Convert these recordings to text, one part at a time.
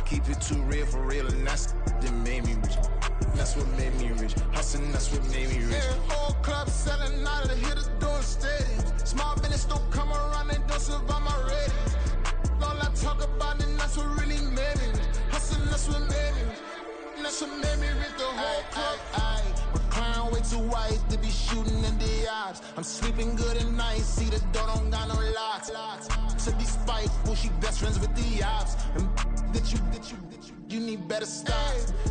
keep it too real for real, and that's that made me rich. That's what made me rich. Hustling, that's what made me rich. Yeah, whole club selling out of the hitters doing stadiums. Small business don't come around, they don't survive my ratings. All I talk about, and that's what really made me rich. Hustling, that's what made me rich. That's what made me rich, the whole club. My crown way too white to be shooting in the eyes. I'm sleeping good at night, see the door don't got no locks. To be spiteful, she best friends with the ops. And you need better stop.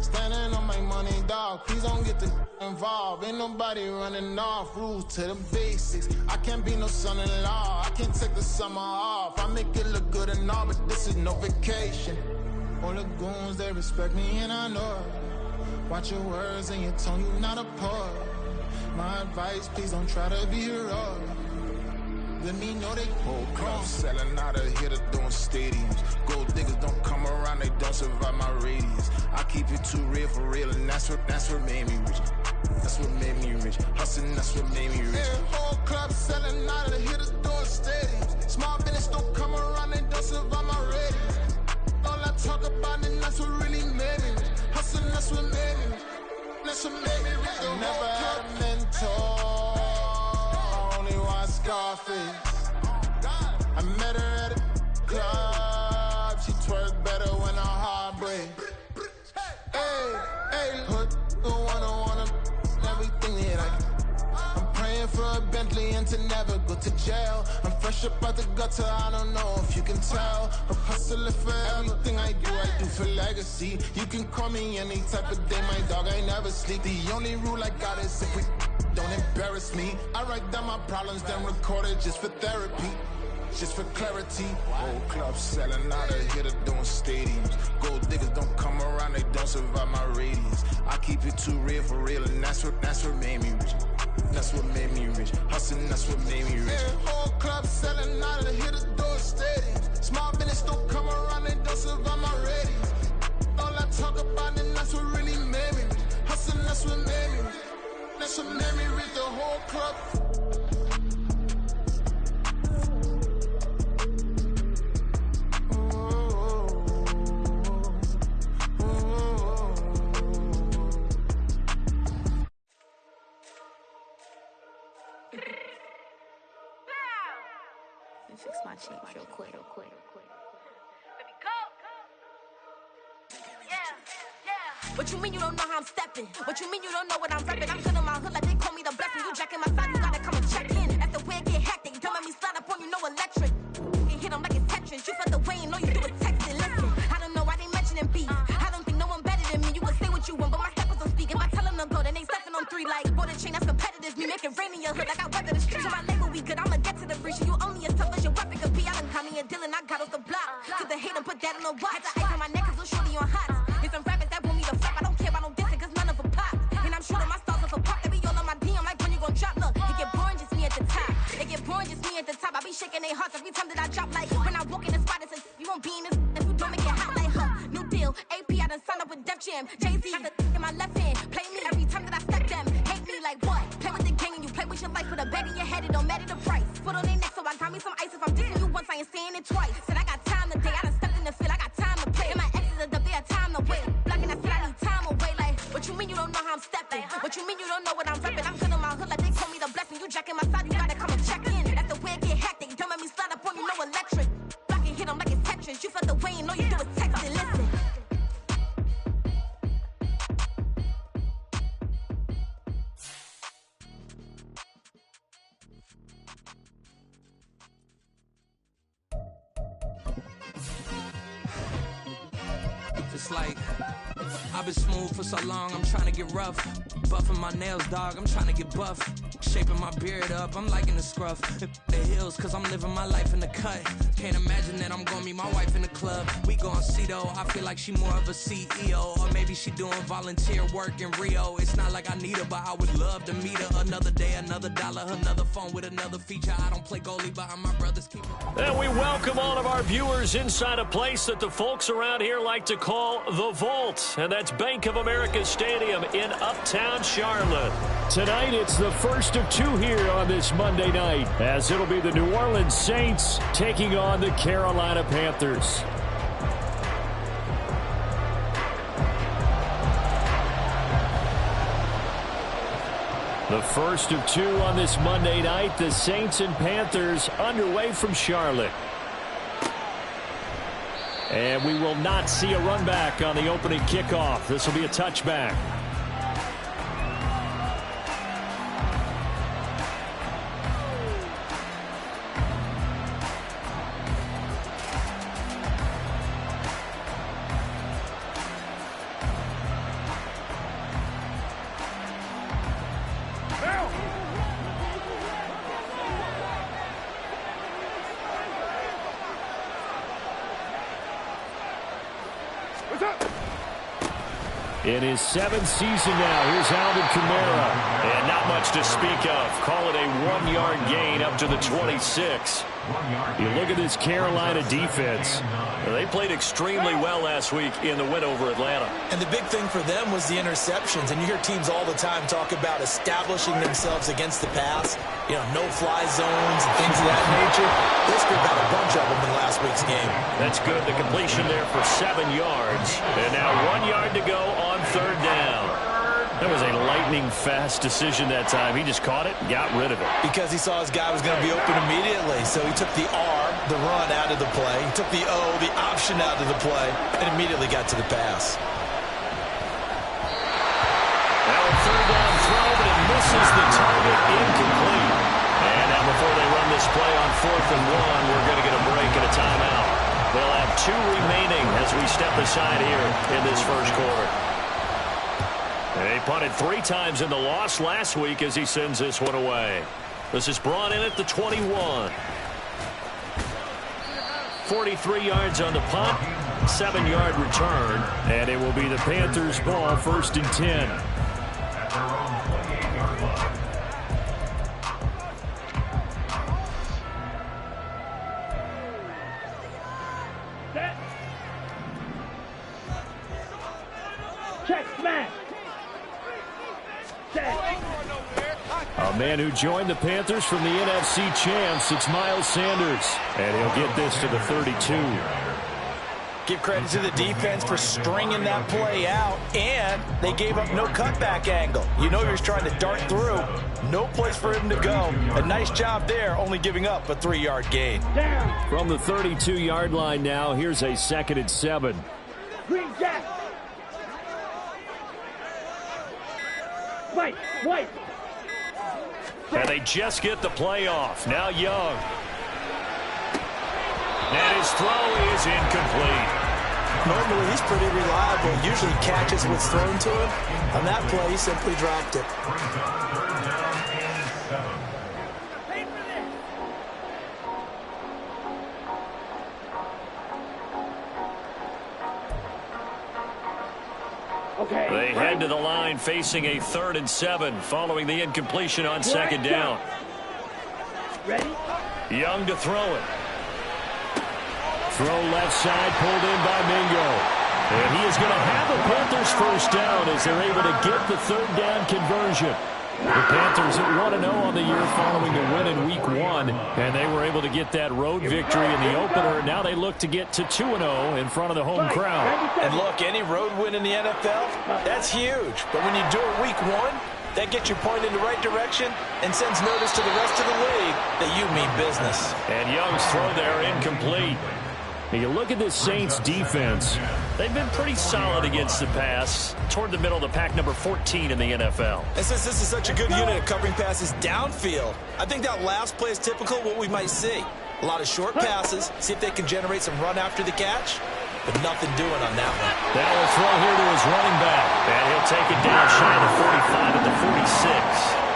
Standing on my money, dog. Please don't get the involved. Ain't nobody running off. Rules to the basics. I can't be no son-in-law. I can't take the summer off. I make it look good and all, but this is no vacation. All the goons, they respect me and I know it. Watch your words and your tone, you not a poet. My advice, please don't try to be heroic. Let me know they whole club selling out of here to doing stadiums. Gold diggers don't come around, they don't survive my radius. I keep it too real for real, and that's what made me rich. That's what made me rich. Hustling, that's what made me rich. Yeah, whole club selling out of here to doing stadiums. Small business don't come around, they don't survive my radius. All I talk about, and that's what really made me rich. Hustling, that's what made me rich. That's what made me rich. I never had a mentor. Scarface. I met her at a club. She twerk better when her heart breaks. Hey, hood, the wanna everything that I can. I'm praying for a Bentley and to never go to jail. I'm fresh up out the gutter, I don't know if you can tell. I'm hustling for everything I do for legacy. You can call me any type of day, my dog, I never sleep. The only rule I got is if we don't embarrass me. I write down my problems, then record it just for therapy, just for clarity. Whole club selling out of here to doing stadiums. Gold diggers don't come around, they don't survive my radius. I keep it too real for real, and that's what made me rich. That's what made me rich. Hustling, that's what made me rich. Yeah, whole club selling out of here to doing stadiums. Small business don't come around, they don't survive my radius. All I talk about, and that's what really made me rich. Hustling, that's what made me rich. That's what made me read the whole club. Let me fix my cheek real quick. Baby, go. What you mean you don't know how I'm stepping? What you mean you don't know what I'm repping? I'm good in my hood like they call me the blessing. You jacking my side, you gotta come and check in. After where get hectic, don't let me slide up on you, no electric. You hit them like it's Tetris. You felt the way and all you do is text it. Listen, I don't know why they mentioning beef. I don't think no one better than me. You can say what you want, but my steppers don't speak. If I tell them to go, then they stepping on 3 like border chain. That's competitive. Me making rain in your hood like I weather the streets. So my label we good, I'ma get to the breach. You only as tough as your weapon could be. I done call me a Dylan, I got off the block. To the hate and put that on the watch. Had the ice on my neck, cause little shorty on hot. There's some rappers that want me to flop. I don't care about no dissing, cause none of them pop. And I'm shooting my stars off a pop. They be all on my DM like when you gon' drop. Look, it get boring, just me at the top. It get boring, just me at the top. I be shaking their hearts every time that I drop. Like when I walk in the spot, it says you won't be in this if you don't make it hot like her. New deal, AP, I done signed up with Def Jam. Jay-Z got the in my left hand. Play me every time that I step them. Hate me like what? Play with the gang and you play with your life. Put a bag in your head, it don't matter the price. Put on their neck, so I got me some ice. If I'm dissing you once, I ain't saying it twice. Said I got time today, I done stepped in the field, I got time to play. And my exes are up there, time to wait. Blocking, I said I need time away. Like, what you mean you don't know how I'm stepping? What you mean you don't know what I'm repping? I'm good in my hood like they call me the blessing. You jacking my side, you gotta come and check in. That's the way it get hectic. Don't let me slide up on you, no electric. Blocking, hit them like it's Tetris. You felt the way and all you do is text it. Listen. It's like I've been smooth for so long, I'm trying to get rough. Buffing my nails, dog, I'm trying to get buff. Shaping my beard up, I'm liking the scruff. The hills, cause I'm living my life in the cut. Can't imagine that I'm gonna meet my wife in the club. We gon' see though, I feel like she more of a CEO. Or maybe she doing volunteer work in Rio. It's not like I need her, but I would love to meet her. Another day, another dollar, another phone with another feature. I don't play goalie, but my brothers keep it. And we welcome all of our viewers inside a place that the folks around here like to call the Vault. And that's Bank of America Stadium in Uptown Charlotte. Tonight, it's the first of 2 here on this Monday night, as it'll be the New Orleans Saints taking on the Carolina Panthers. The first of two on this Monday night, the Saints and Panthers underway from Charlotte. And we will not see a run back on the opening kickoff. This will be a touchback. In his 7th season now, here's Alvin Kamara. And not much to speak of. Call it a 1-yard gain up to the 26. You look at this Carolina defense. They played extremely well last week in the win over Atlanta. And the big thing for them was the interceptions. And you hear teams all the time talk about establishing themselves against the pass. You know, no-fly zones and things of that nature. This group got a bunch of them in last week's game. That's good. The completion there for 7 yards. And now 1 yard to go on 3rd down. That was a lightning-fast decision that time. He just caught it and got rid of it. Because he saw his guy was going to be open immediately. So he took the R, the run, out of the play. He took the O, the option, out of the play, and immediately got to the pass. Now a 3rd down throw, but it misses the target, incomplete. And now before they run this play on 4th and 1, we're going to get a break and a timeout. They'll have 2 remaining as we step aside here in this first quarter. They punted 3 times in the loss last week as he sends this one away. This is brought in at the 21. 43 yards on the punt, 7-yard return, and it will be the Panthers' ball, 1st and 10. A man who joined the Panthers from the NFC champs, it's Miles Sanders. And he'll get this to the 32. Give credit to the defense for stringing that play out, and they gave up no cutback angle. You know he was trying to dart through. No place for him to go. A nice job there, only giving up a 3-yard gain. From the 32-yard line now, here's a 2nd and 7. Green Jack. White. And they just get the play off. Now Young. And his throw is incomplete. Normally he's pretty reliable. Usually catches what's thrown to him. On that play, he simply dropped it. They head to the line facing a 3rd and 7 following the incompletion on 2nd down. Ready? Young to throw it. Throw left side, pulled in by Mingo. And he is going to have the Panthers 1st down as they're able to get the 3rd down conversion. The Panthers at 1-0 on the year following the win in Week 1, and they were able to get that road victory in the opener. Now they look to get to 2-0 in front of the home crowd. And look, any road win in the NFL, that's huge. But when you do it Week 1, that gets you pointed in the right direction and sends notice to the rest of the league that you mean business. And Young's throw there incomplete. And you look at this Saints defense. They've been pretty solid against the pass, toward the middle of the pack, number 14 in the NFL. And since this is such a good unit at covering passes downfield, I think that last play is typical of what we might see. A lot of short passes, see if they can generate some run after the catch, but nothing doing on that one. That will throw here to his running back, and he'll take it down shy of the 45 at the 46.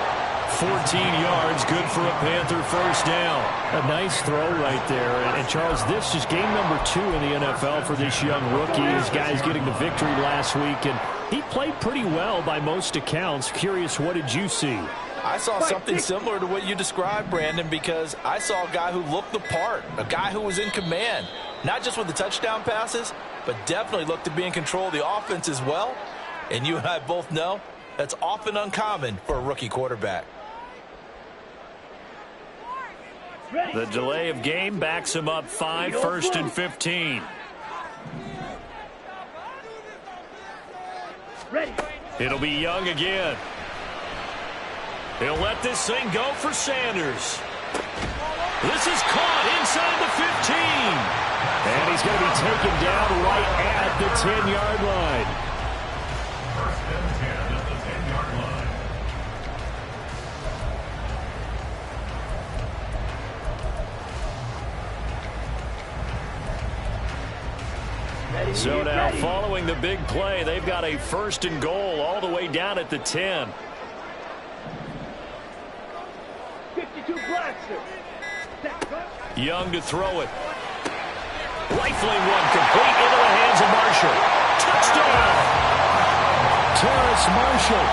14 yards, good for a Panther 1st down. A nice throw right there. And Charles, this is game number 2 in the NFL for this young rookie. This guy's getting the victory last week, and he played pretty well by most accounts. Curious, what did you see? I saw something similar to what you described, Brandon, because I saw a guy who looked the part, a guy who was in command, not just with the touchdown passes, but definitely looked to be in control of the offense as well. And you and I both know that's often uncommon for a rookie quarterback. The delay of game backs him up 5, 1st and 15. Ready. It'll be Young again. He'll let this thing go for Sanders. This is caught inside the 15. And he's going to be taken down right at the 10-yard line. First and 10 at the 10-yard line. So now, following the big play, they've got a 1st and goal all the way down at the 10. 52 Blaster. Young to throw it. Rifling one complete into the hands of Marshall. Touchdown! Terrace Marshall.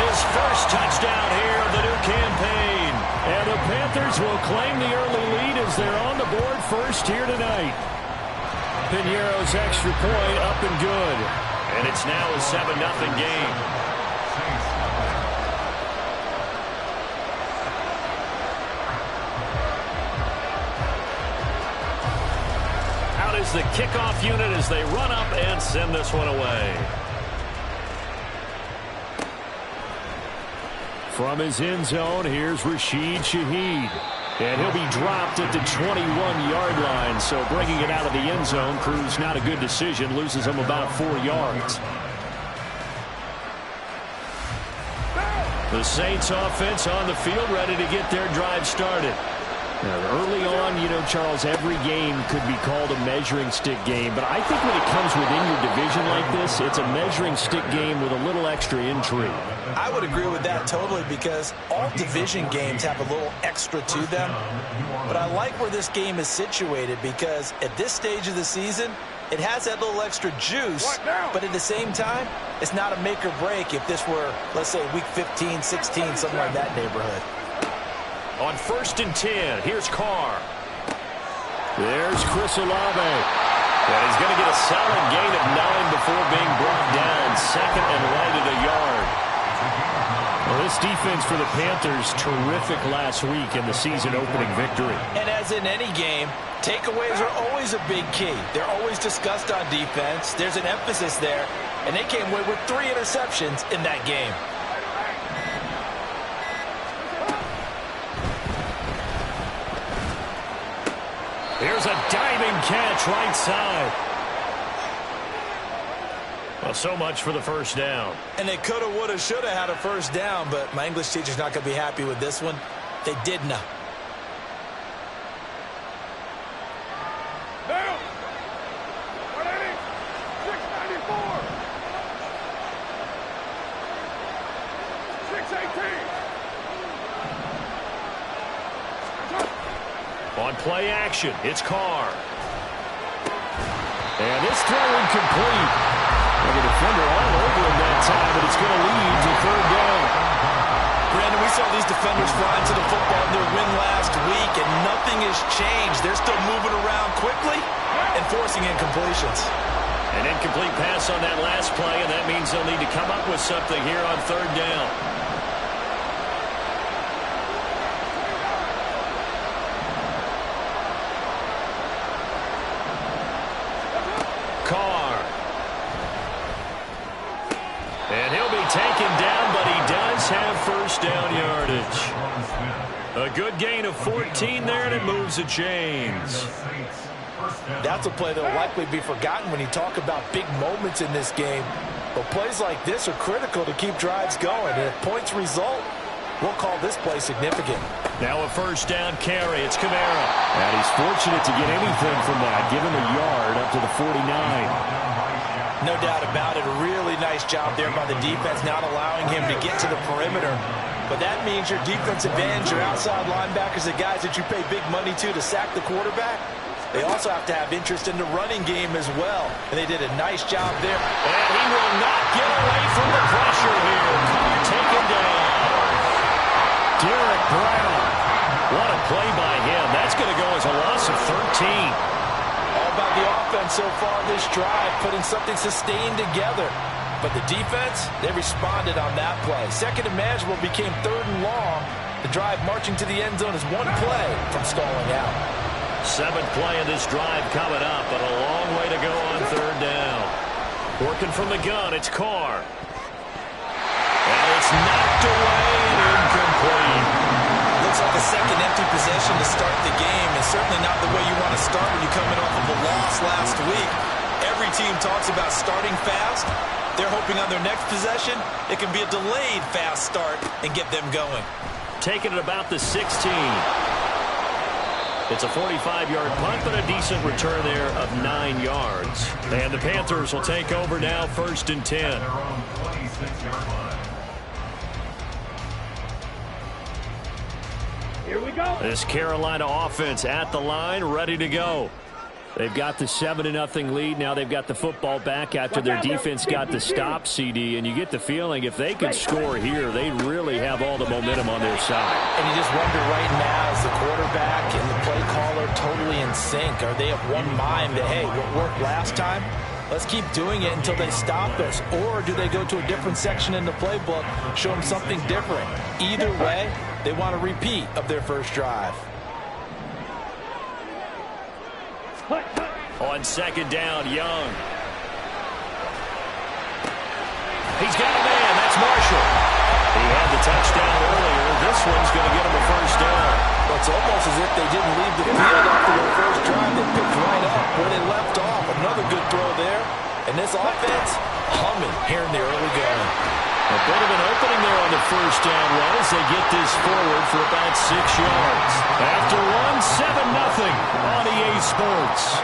His first touchdown here of the new campaign. And the Panthers will claim the early lead as they're on the board first here tonight. Piñeiro's extra point up and good. And it's now a 7-0 game. Out is the kickoff unit as they run up and send this one away. From his end zone, here's Rashid Shaheed. And he'll be dropped at the 21-yard line. So bringing it out of the end zone proves not a good decision. Loses him about 4 yards. The Saints offense on the field ready to get their drive started. Now, early on, you know, Charles, every game could be called a measuring stick game. But I think when it comes within your division like this, it's a measuring stick game with a little extra intrigue. I would agree with that totally because all division games have a little extra to them. But I like where this game is situated because at this stage of the season, it has that little extra juice. But at the same time, it's not a make or break if this were, let's say, week 15, 16, something like that neighborhood. On 1st and 10, here's Carr. There's Chris Olave. And he's going to get a solid gain of 9 before being brought down. 2nd and right at a yard. Well, this defense for the Panthers, terrific last week in the season-opening victory. And as in any game, takeaways are always a big key. They're always discussed on defense. There's an emphasis there. And they came away with 3 interceptions in that game. Here's a diving catch right side. Well, so much for the first down. And they coulda, woulda, shoulda had a first down, but my English teacher's not going to be happy with this one. They did not. Down. 180. 694. 618. On play action, it's Carr. And this throw incomplete. And the defender all over him that time, but it's going to lead to 3rd down. Brandon, we saw these defenders flying to the football in their win last week, and nothing has changed. They're still moving around quickly and forcing incompletions. An incomplete pass on that last play, and that means they'll need to come up with something here on 3rd down. Carr. And he'll be taken down, but he does have 1st down yardage. A good gain of 14 there, and it moves the chains. That's a play that will likely be forgotten when you talk about big moments in this game. But plays like this are critical to keep drives going. And if points result, we'll call this play significant. Now a 1st down carry. It's Kamara. And he's fortunate to get anything from that. Give him a yard up to the 49. No doubt about it. A really nice job there by the defense, not allowing him to get to the perimeter. But that means your defensive ends, your outside linebackers, the guys that you pay big money to sack the quarterback, they also have to have interest in the running game as well. And they did a nice job there. And he will not get away from the pressure here. Carr taken down. Derek Brown. What a play by him. That's going to go as a loss of 13. All about the offense so far this drive, putting something sustained together. But the defense, they responded on that play. 2nd and manageable became 3rd and long. The drive marching to the end zone is one play from stalling out. 7th play of this drive coming up, but a long way to go on 3rd down. Working from the gun, it's Carr. And it's knocked away and incomplete. like a second empty possession to start the game, and certainly not the way you want to start when you're coming off of a loss last week. Every team talks about starting fast. They're hoping on their next possession, it can be a delayed fast start and get them going. Taking it about the 16. It's a 45-yard punt, but a decent return there of 9 yards. And the Panthers will take over now, 1st and 10. Here we go. This Carolina offense at the line, ready to go. They've got the 7-0 lead. Now they've got the football back after their defense got the stop, CD. And you get the feeling if they can score here, they really have all the momentum on their side. And you just wonder right now, is the quarterback and the play caller totally in sync? Are they of one mind that, hey, what worked last time? Let's keep doing it until they stop us. Or do they go to a different section in the playbook, show them something different? Either way, they want a repeat of their first drive. On 2nd down, Young. He's got a man. That's Marshall. He had the touchdown earlier. This one's going to get him a 1st down. Well, it's almost as if they didn't leave the field after their first drive. They picked right up where they left off. Another good throw there. And this offense humming here in the early going. A bit of an opening there on the 1st down run as they get this forward for about 6 yards. After one, 7-0 on EA Sports.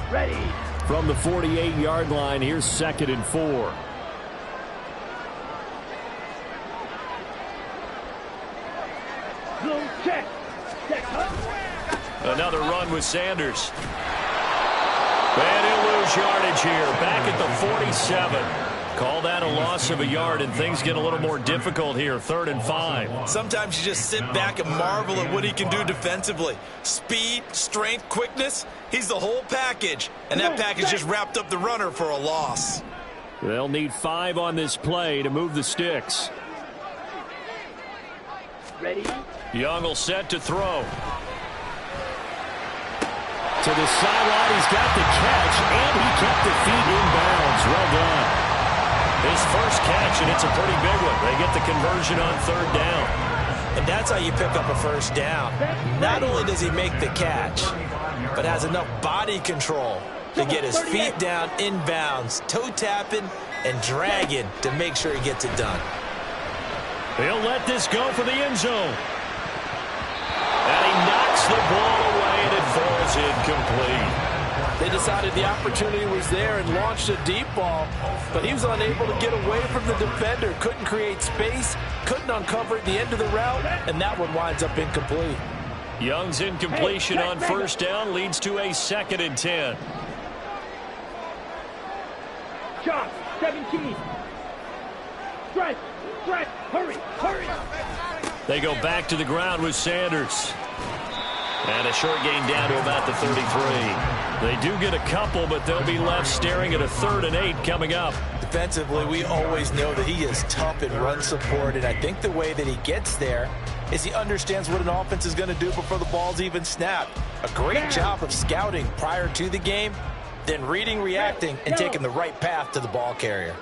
Ready. From the 48-yard line, here's 2nd and 4. Zone check. Another run with Sanders. And he'll lose yardage here. Back at the 47. Call that a loss of a yard, and things get a little more difficult here. 3rd and 5. Sometimes you just sit back and marvel at what he can do defensively. Speed, strength, quickness. He's the whole package. And that package just wrapped up the runner for a loss. They'll need 5 on this play to move the sticks. Ready. Young will set to throw. To the sideline, he's got the catch, and he kept the feet in bounds. Well done. His first catch, and it's a pretty big one. They get the conversion on 3rd down. And that's how you pick up a 1st down. Not only does he make the catch, but has enough body control to get his feet down in bounds, toe tapping and dragging to make sure he gets it done. He'll let this go for the end zone. And he knocks the ball away, and it falls incomplete. They decided the opportunity was there and launched a deep ball, but he was unable to get away from the defender. Couldn't create space, couldn't uncover the end of the route, and that one winds up incomplete. Young's incompletion on 1st down leads to a 2nd and 10. Shot. 17. Strike. Hurry. They go back to the ground with Sanders. And a short gain down to about the 33. They do get a couple, but they'll be left staring at a 3rd and 8 coming up. Defensively, we always know that he is tough in run support, and I think the way that he gets there is he understands what an offense is going to do before the ball's even snapped. A great job of scouting prior to the game, then reading, reacting, and taking the right path to the ball carrier.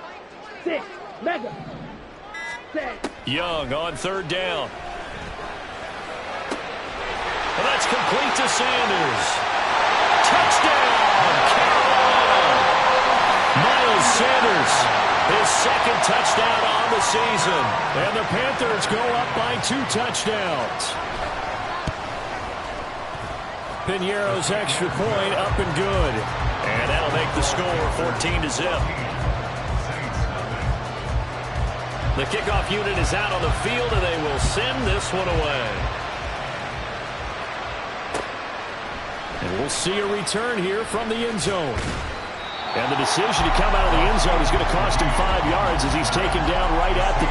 6. Mega. 6. Young on 3rd down. And that's complete to Sanders. Touchdown, Carolina! Miles Sanders, his 2nd touchdown on the season. And the Panthers go up by 2 touchdowns. Piñeiro's extra point up and good. And that'll make the score 14-0. The kickoff unit is out on the field, and they will send this one away. And we'll see a return here from the end zone. And the decision to come out of the end zone is going to cost him 5 yards as he's taken down right at the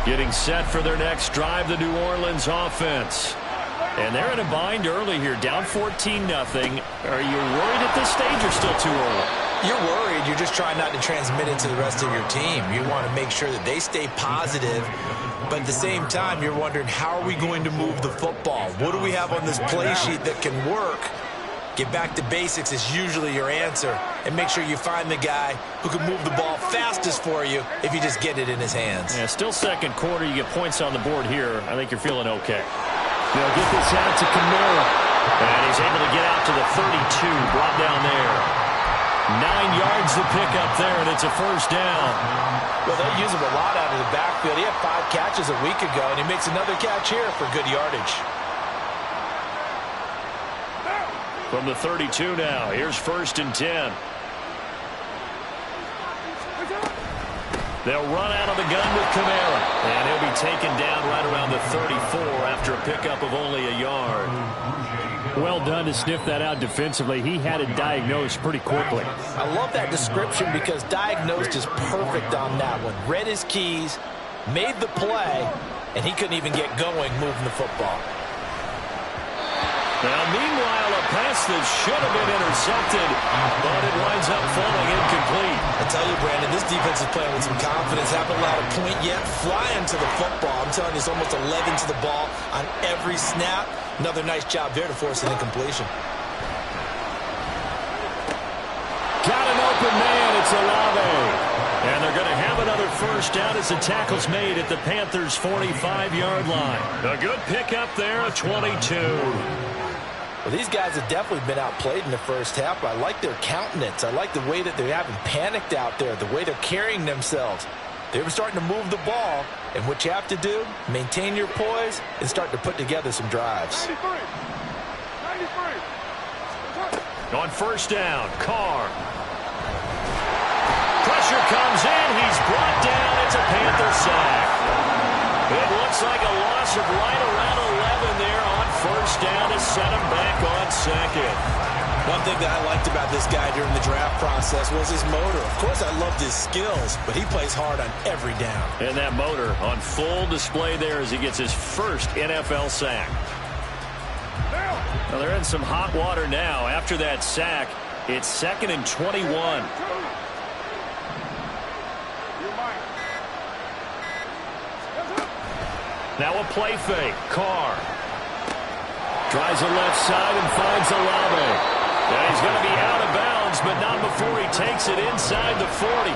20. Getting set for their next drive, the New Orleans offense. And they're in a bind early here, down 14-0. Are you worried at this stage or still too early? You're worried. You're just trying not to transmit it to the rest of your team. You want to make sure that they stay positive, but at the same time, you're wondering, how are we going to move the football? What do we have on this play sheet that can work? Get back to basics is usually your answer, and make sure you find the guy who can move the ball fastest for you if you just get it in his hands. Yeah, still second quarter. You get points on the board here. I think you're feeling okay. They'll get this out to Kamara. And he's able to get out to the 32, brought down there. 9 yards to pick up there, and it's a first down. Well, they use him a lot out of the backfield. He had 5 catches a week ago, and he makes another catch here for good yardage. From the 32 now, here's 1st and 10. They'll run out of the gun with Kamara, and he'll be taken down right around the 34 after a pickup of only a yard. Well done to sniff that out defensively. He had it diagnosed pretty quickly. I love that description because diagnosed is perfect on that one. Read his keys, made the play, and he couldn't even get going moving the football. Now, meanwhile, a pass that should have been intercepted, but it winds up falling incomplete. I tell you, Brandon, this defense is playing with some confidence. Haven't allowed a point yet. Flying to the football. I'm telling you, it's almost 11 to the ball on every snap. Another nice job there to force an incompletion. Got an open man. It's Olave. And they're going to have another first down as the tackle's made at the Panthers' 45-yard line. A good pickup there, a 22. Well, these guys have definitely been outplayed in the first half. I like their countenance. I like the way that they haven't panicked out there, the way they're carrying themselves. They were starting to move the ball, and what you have to do, maintain your poise and start to put together some drives. 93. On first down, Carr. Pressure comes in. He's brought down. It's a Panther sack. It looks like a loss of right around 11 there on first down to set him back on second. One thing that I liked about this guy during the draft process was his motor. Of course, I loved his skills, but he plays hard on every down. And that motor on full display there as he gets his first NFL sack. Well, they're in some hot water now. After that sack, it's 2nd and 21. Now a play fake. Carr tries the left side and finds Olave. And he's going to be out of bounds, but not before he takes it inside the 40.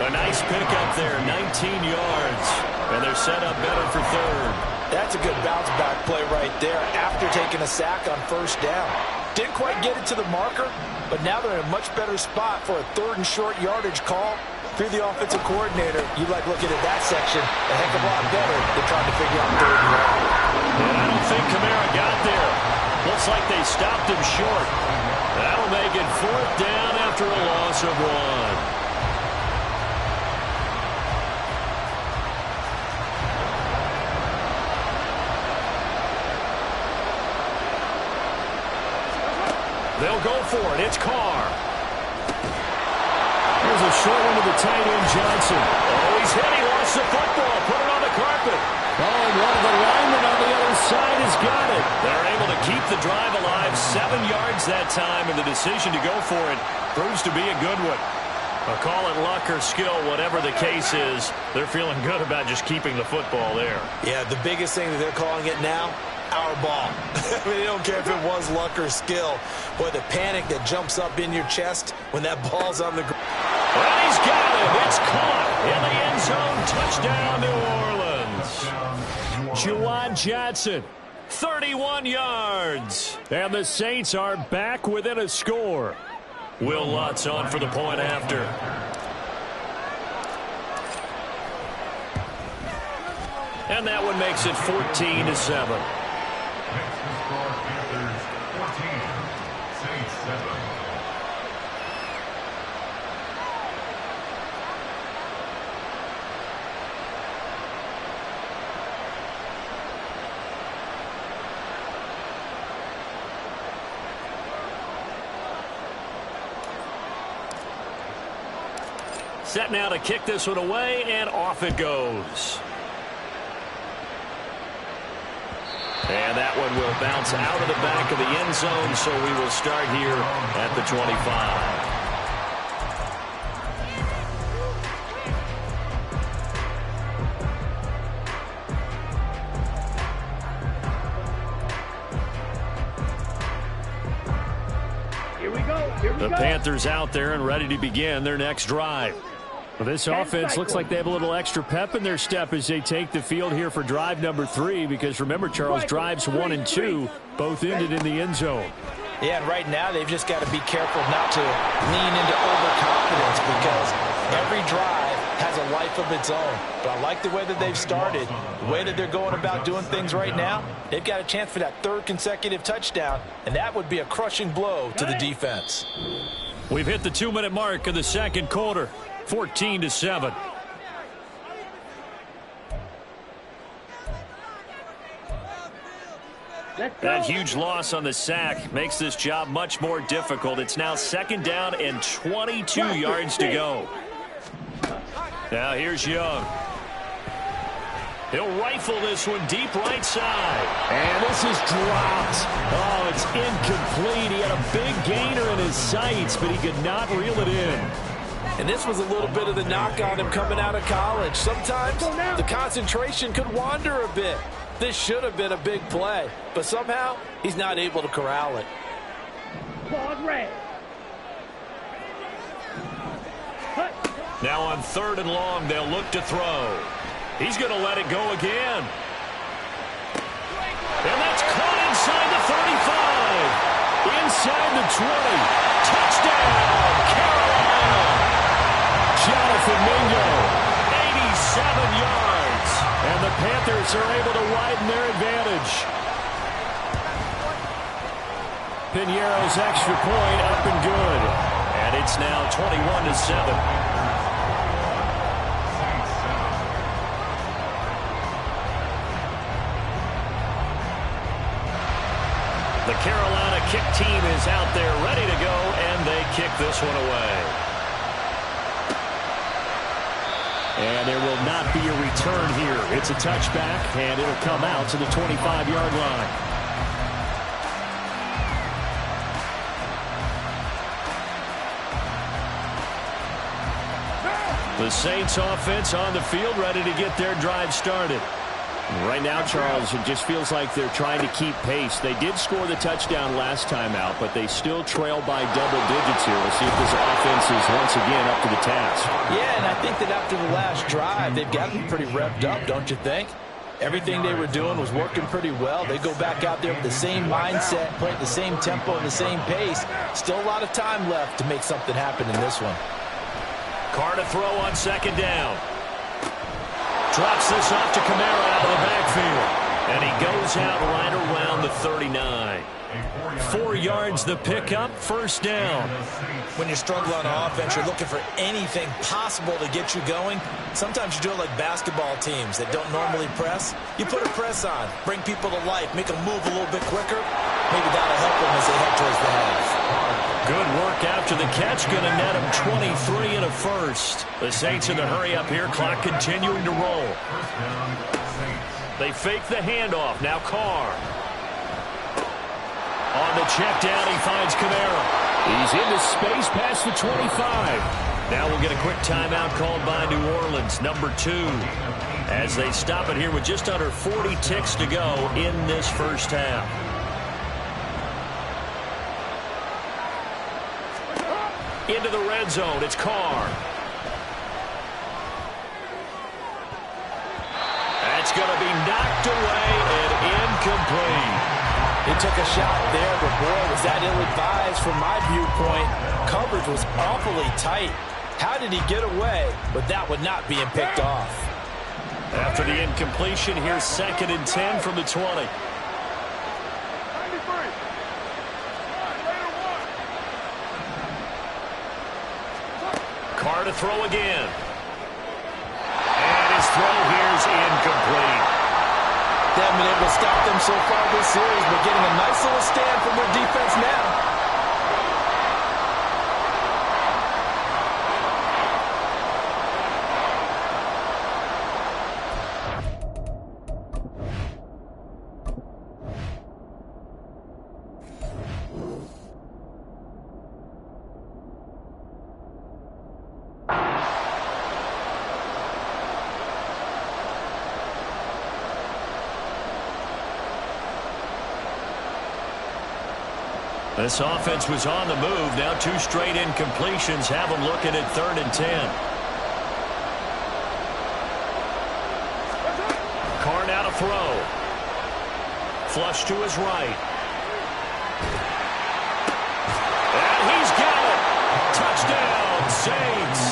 A nice pickup there, 19 yards. And they're set up better for third. That's a good bounce back play right there after taking a sack on first down. Didn't quite get it to the marker, but now they're in a much better spot for a 3rd and short yardage call. If you're the offensive coordinator, you like looking at that section a heck of a lot better than trying to figure out 3rd and long. And I don't think Kamara got there. Looks like they stopped him short. That'll make it 4th down after a loss of 1. They'll go for it. It's Carr. Here's a short one to the tight end, Johnson. Oh, he's hit. He lost the football. Put it on the carpet. Oh, and one of the linemen on the other side has got it. They're able to keep the drive alive. 7 yards that time, and the decision to go for it proves to be a good one. Call it luck or skill, whatever the case is. They're feeling good about just keeping the football there. Yeah, the biggest thing that they're calling it now, our ball. I mean, they don't care if it was luck or skill. Boy, the panic that jumps up in your chest when that ball's on the ground. Well, he's got it. It's caught in the end zone. Touchdown, New Orleans. Juwan Johnson, 31 yards. And the Saints are back within a score. Will Lutz on for the point after. And that one makes it 14-7. Panthers 14, Saints 7. Set now to kick this one away, and off it goes. And that one will bounce out of the back of the end zone, so we will start here at the 25. The Panthers out there and ready to begin their next drive. Well, this offense looks like they have a little extra pep in their step as they take the field here for drive number 3, because remember, Charles, drives 1 and 2 both ended in the end zone. Yeah, and right now they've just got to be careful not to lean into overconfidence, because every drive has a life of its own. But I like the way that they've started, the way that they're going about doing things right now. They've got a chance for that 3rd consecutive touchdown, and that would be a crushing blow to the defense. We've hit the 2-minute mark of the second quarter, 14-7. That huge loss on the sack makes this job much more difficult. It's now 2nd down and 22 yards to go. Now here's Young. He'll rifle this one deep right side. And this is dropped. Oh, it's incomplete. He had a big gainer in his sights, but he could not reel it in. And this was a little bit of the knock on him coming out of college. Sometimes the concentration could wander a bit. This should have been a big play, but somehow he's not able to corral it. Now on 3rd and long, they'll look to throw. He's going to let it go again. And that's caught inside the 35. Inside the 20. Touchdown, Carolina. Jonathan Mingo, 87 yards. And the Panthers are able to widen their advantage. Piñeiro's extra point up and good. And it's now 21-7. The Carolina kick team is out there ready to go, and they kick this one away. And there will not be a return here. It's a touchback, and it'll come out to the 25-yard line. The Saints offense on the field ready to get their drive started. Right now, Charles, it just feels like they're trying to keep pace. They did score the touchdown last time out, but they still trail by double digits here. We'll see if this offense is once again up to the task. Yeah, and I think that after the last drive, they've gotten pretty revved up, don't you think? Everything they were doing was working pretty well. They go back out there with the same mindset, play at the same tempo and the same pace. Still a lot of time left to make something happen in this one. Carr to throw on 2nd down. Drops this off to Kamara out of the backfield. And he goes out right around the 39. 4 yards the pickup, 1st down. When you struggle on offense, you're looking for anything possible to get you going. Sometimes you do it like basketball teams that don't normally press. You put a press on, bring people to life, make them move a little bit quicker. Maybe that'll help them as they head towards the half. Good work after the catch. Going to net him 23 and a 1st. The Saints in the hurry up here. Clock continuing to roll. They fake the handoff. Now Carr. On the check down, he finds Kamara. He's into space past the 25. Now we'll get a quick timeout called by New Orleans, number 2. As they stop it here with just under 40 ticks to go in this 1st half. Into the red zone, it's Carr. That's going to be knocked away and incomplete. He took a shot there, but boy, was that ill-advised from my viewpoint. Coverage was awfully tight. How did he get away with that one not being picked off? After the incompletion, here's 2nd and 10 from the 20. Carr to throw again. And his throw here's incomplete. They haven't been able to stop them so far this series, but getting a nice little stand from their defense now. This offense was on the move. Now 2 straight incompletions have them looking at 3rd and 10. Carr now to throw. Flush to his right. And he's got it. Touchdown, Saints.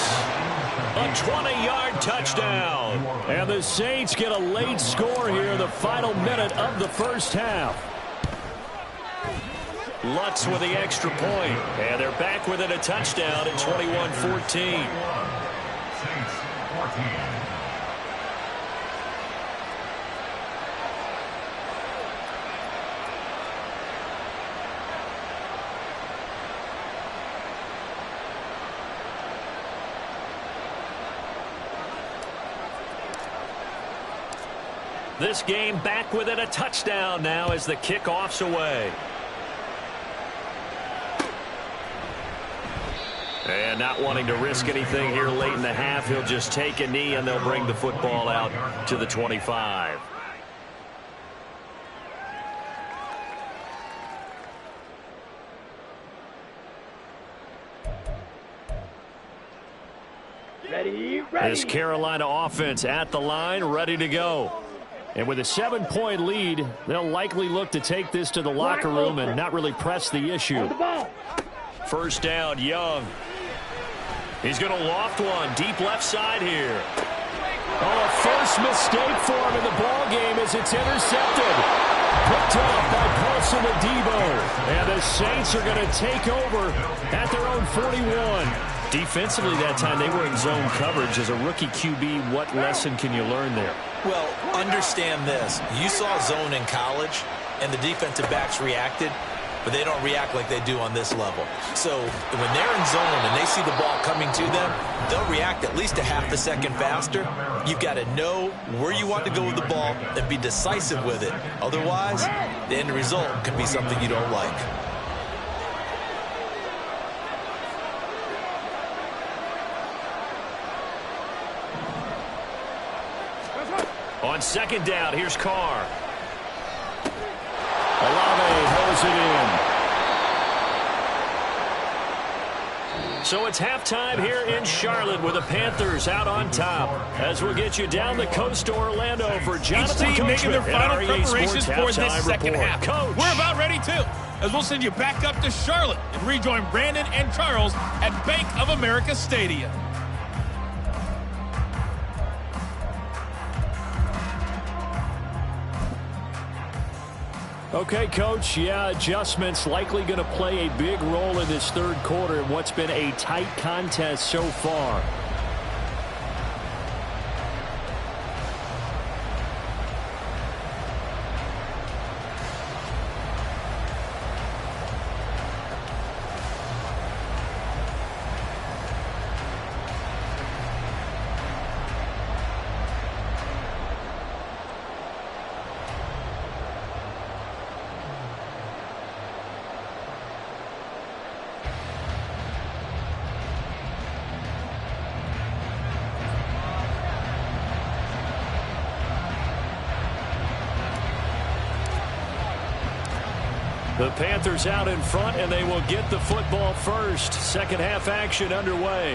A 20-yard touchdown. And the Saints get a late score here in the final minute of the first half. Lutz with the extra point. And they're back within a touchdown at 21-14. Saints 14. This game back within a touchdown now as the kickoff's away. And not wanting to risk anything here late in the half, he'll just take a knee and they'll bring the football out to the 25. Ready. This Carolina offense at the line, ready to go. And with a 7-point lead, they'll likely look to take this to the locker room and not really press the issue. First down, Young. He's going to loft one deep left side here. Oh, a first mistake for him in the ball game as it's intercepted. Picked up by Paulson Adebo. And the Saints are going to take over at their own 41. Defensively that time, they were in zone coverage. As a rookie QB, what lesson can you learn there? Well, understand this. You saw zone in college, and the defensive backs reacted, but they don't react like they do on this level. So when they're in zone and they see the ball coming to them, they'll react at least a half a second faster. You've got to know where you want to go with the ball and be decisive with it. Otherwise, the end result can be something you don't like. On second down, here's Carr. Olave holds it in. So it's halftime here in Charlotte with the Panthers out on top. As we'll get you down the coast to Orlando for Jonathan Each team making their final preparations for this second report. half. Coach. We're about ready, too, as we'll send you back up to Charlotte and rejoin Brandon and Charles at Bank of America Stadium. Okay, Coach, adjustments likely going to play a big role in this third quarter in what's been a tight contest so far. The Panthers out in front, and they will get the football first. Second half action underway.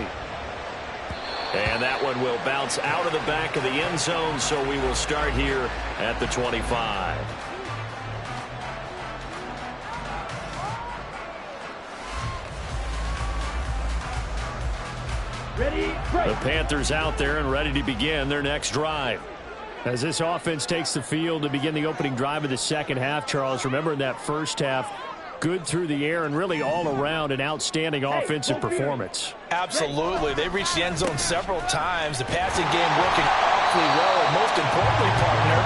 And that one will bounce out of the back of the end zone, so we will start here at the 25. Ready. The Panthers out there and ready to begin their next drive. As this offense takes the field to begin the opening drive of the second half, Charles, remember in that first half, good through the air and really all around an outstanding offensive performance. Absolutely. They reached the end zone several times. The passing game working awfully well, and most importantly, partner.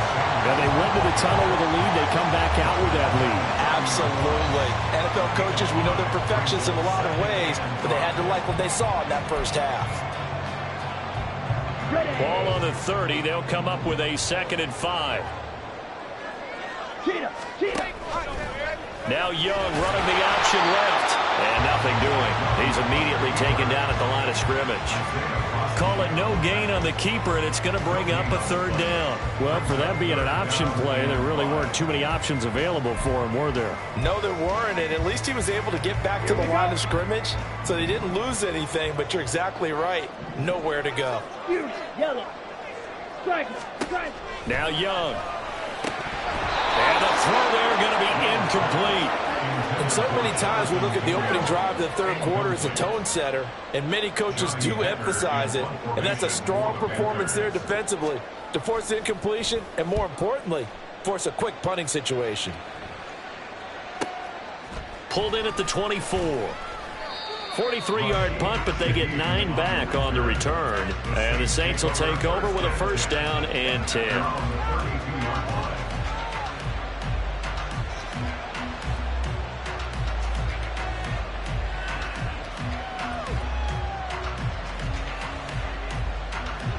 And they went to the tunnel with a lead. They come back out with that lead. Absolutely. NFL coaches, we know they're perfectionists in a lot of ways, but they had to like what they saw in that first half. Ball on the 30. They'll come up with a 2nd and 5. Now Young running the option left. And nothing doing. He's immediately taken down at the line of scrimmage. Call it no gain on the keeper, and it's going to bring up a third down. Well, for that being an option play, there really weren't too many options available for him, were there? No, there weren't, and at least he was able to get back to the line of scrimmage, so they didn't lose anything, but you're exactly right. Nowhere to go. Yellow. Strike. Now Young. And the throw there going to be incomplete. And so many times we look at the opening drive of the third quarter as a tone setter, and many coaches do emphasize it. And that's a strong performance there defensively to force the incompletion and, more importantly, force a quick punting situation. Pulled in at the 24. 43-yard punt, but they get 9 back on the return. And the Saints will take over with a first down and 10.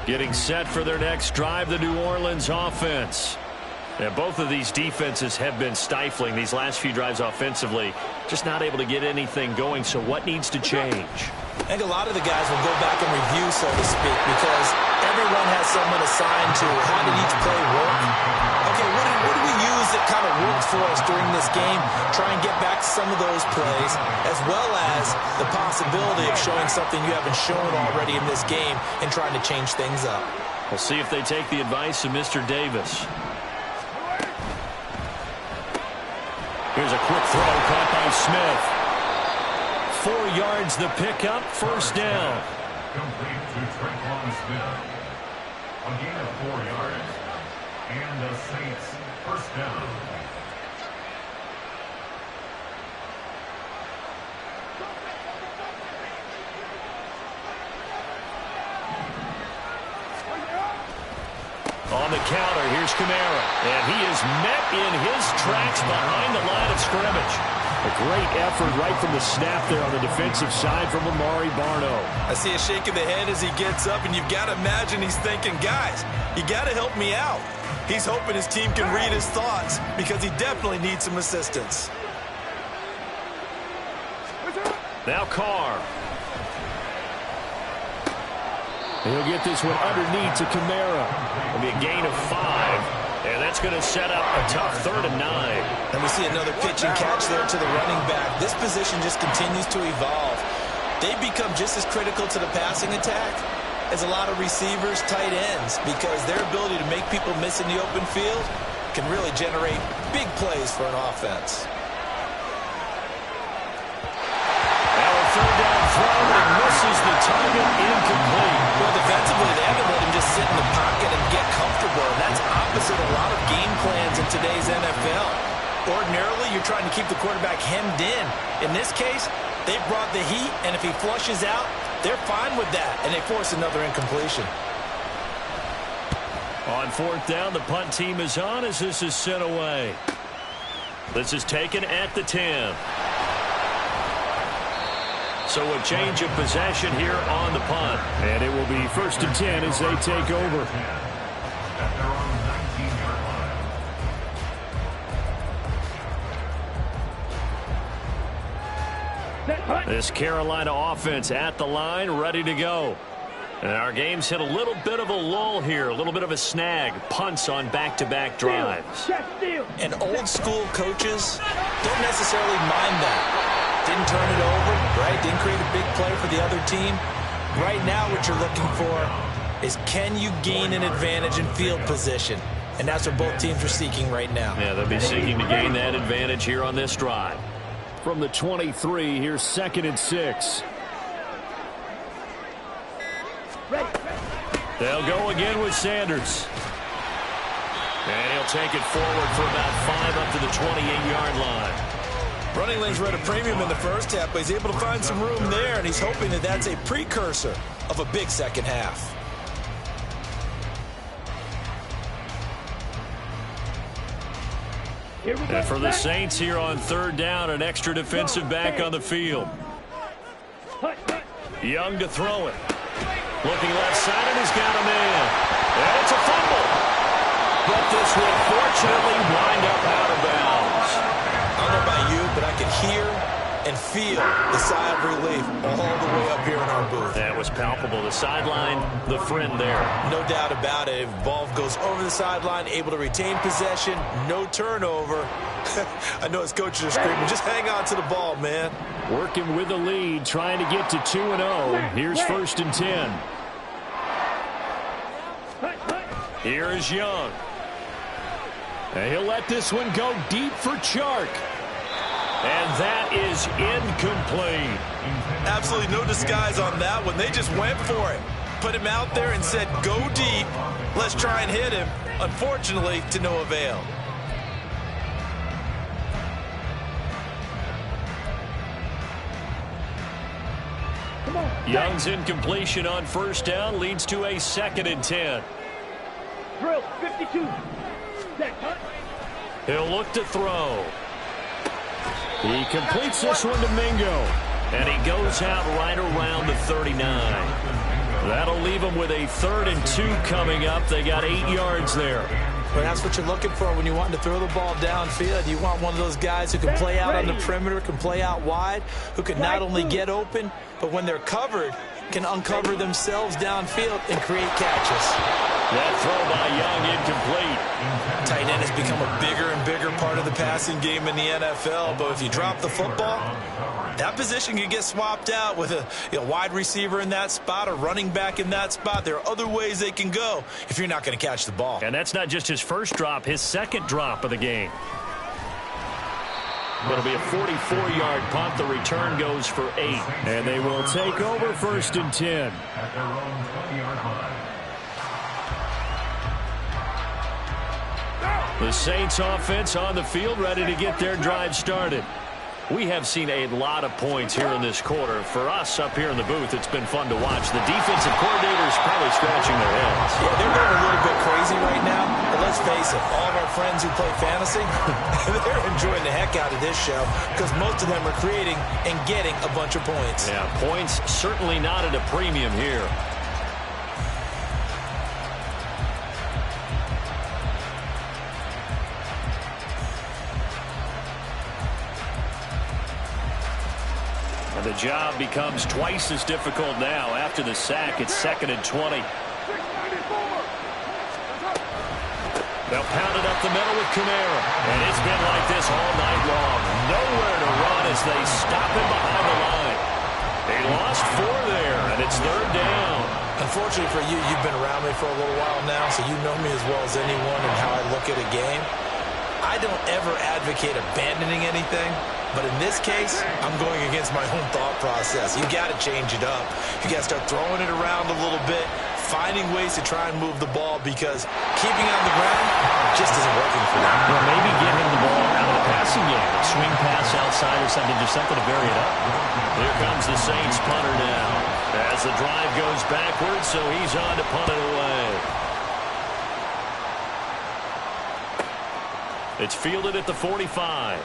Getting set for their next drive, the New Orleans offense. And both of these defenses have been stifling these last few drives offensively. Just not able to get anything going, so what needs to change? I think a lot of the guys will go back and review, so to speak, because everyone has someone assigned to how did each play work. Okay, what did we use that kind of worked for us during this game? Try and get back to some of those plays, as well as the possibility of showing something you haven't shown already in this game and trying to change things up. We'll see if they take the advice of Mr. Davis. Here's a quick throw caught by Smith. 4 yards the pickup, first down. Complete to Tre'Quan Smith. A gain of 4 yards. And the Saints first down. On the counter, here's Kamara. And he is met in his tracks behind the line of scrimmage. A great effort right from the snap there on the defensive side from Amari Barno. I see a shake of the head as he gets up, and you've got to imagine he's thinking, guys, you got to help me out. He's hoping his team can read his thoughts because he definitely needs some assistance. Now Carr. He'll get this one underneath to Kamara. It'll be a gain of 5, and that's going to set up a tough 3rd and 9. And we see another pitch and catch there to the running back. This position just continues to evolve. They become just as critical to the passing attack as a lot of receivers, tight ends, because their ability to make people miss in the open field can really generate big plays for an offense. Now a 3rd down throw, and misses the target, incomplete. Well, defensively, they haven't let him just sit in the pocket and get comfortable, and that's opposite a lot of game plans in today's NFL. Ordinarily, you're trying to keep the quarterback hemmed in. In this case, they brought the heat, and if he flushes out, they're fine with that, and they force another incompletion. On 4th down, the punt team is on as this is sent away. This is taken at the 10. So a change of possession here on the punt. And it will be 1st and 10 as they take over. At their own 19-yard line. This Carolina offense at the line, ready to go. And our game's hit a little bit of a lull here, a little bit of a snag. Punts on back-to-back drives. And old-school coaches don't necessarily mind that. Didn't turn it over, right? Didn't create a big play for the other team. Right now what you're looking for is can you gain an advantage in field position? And that's what both teams are seeking right now. Yeah, they'll be seeking to gain that advantage here on this drive. From the 23, here's 2nd and 6. They'll go again with Sanders. And he'll take it forward for about 5 up to the 28-yard line. Running lanes were at a premium in the first half, but he's able to find some room there, and he's hoping that that's a precursor of a big second half. And for the Saints here on 3rd down, an extra defensive back on the field. Young to throw it. Looking left side, and he's got a man. And it's a fumble. But this will fortunately wind up out of bounds. I don't know about you, but I could hear and feel the sigh of relief all the way up here in our booth. That was palpable. The sideline, the friend there. No doubt about it. If ball goes over the sideline, able to retain possession, no turnover. I know his coaches are screaming, just hang on to the ball, man. Working with the lead, trying to get to 2-0. Here's 1st and 10. Here is Young. And he'll let this one go deep for Chark. And that is incomplete. Absolutely no disguise on that one. They just went for it. Put him out there and said, go deep. Let's try and hit him. Unfortunately, to no avail. Young's incompletion on 1st down leads to a 2nd and 10. Drill 52. He'll look to throw. He completes this one to Mingo. And he goes out right around the 39. That'll leave him with a 3rd and 2 coming up. They got 8 yards there. Well, that's what you're looking for when you want to throw the ball downfield. You want one of those guys who can play out on the perimeter, can play out wide, who can not only get open, but when they're covered, can uncover themselves downfield and create catches. That throw by Young incomplete. Tight end has become a bigger and bigger part of the passing game in the NFL, but if you drop the football, that position can get swapped out with a wide receiver in that spot, a running back in that spot. There are other ways they can go if you're not going to catch the ball. And that's not just his first drop, his 2nd drop of the game. It'll be a 44-yard punt. The return goes for 8. And they will take over 1st and 10. At their own 20-yard line. The Saints offense on the field, ready to get their drive started. We have seen a lot of points here in this quarter. For us up here in the booth, it's been fun to watch. The defensive coordinators probably scratching their heads. Yeah, they're going a little bit crazy right now. But let's face it, all of our friends who play fantasy, they're enjoying the heck out of this show because most of them are creating and getting a bunch of points. Yeah, points certainly not at a premium here. And the job becomes twice as difficult now. After the sack, it's 2nd and 20. They'll pound it up the middle with Kamara. And it's been like this all night long. Nowhere to run as they stop him behind the line. They lost 4 there, and it's 3rd down. Unfortunately for you, you've been around me for a little while now, so you know me as well as anyone and how I look at a game. I don't ever advocate abandoning anything. But in this case, I'm going against my own thought process. You got to change it up. You got to start throwing it around a little bit, finding ways to try and move the ball because keeping it on the ground just isn't working for them. Well, maybe get him the ball out of the passing game. A swing pass outside or something, just something to vary it up. Here comes the Saints punter now. As the drive goes backwards, so he's on to punt it away. It's fielded at the 45.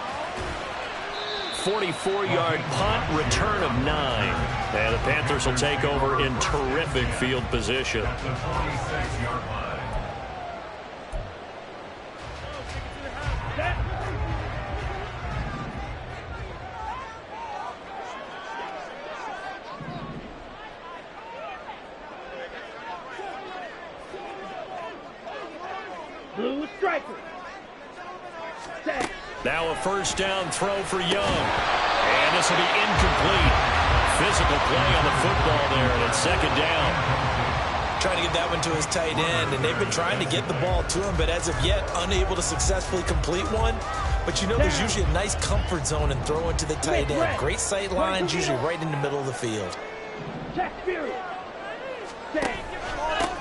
44-yard punt, return of 9. And the Panthers will take over in terrific field position. At the 26-yard line. Blue striker. Now a 1st down throw for Young. And this will be incomplete. Physical play on the football there, and it's 2nd down. Trying to get that one to his tight end, and they've been trying to get the ball to him, but as of yet, unable to successfully complete one. But you know there's usually a nice comfort zone in throwing to the tight end. Great sight lines, usually right in the middle of the field.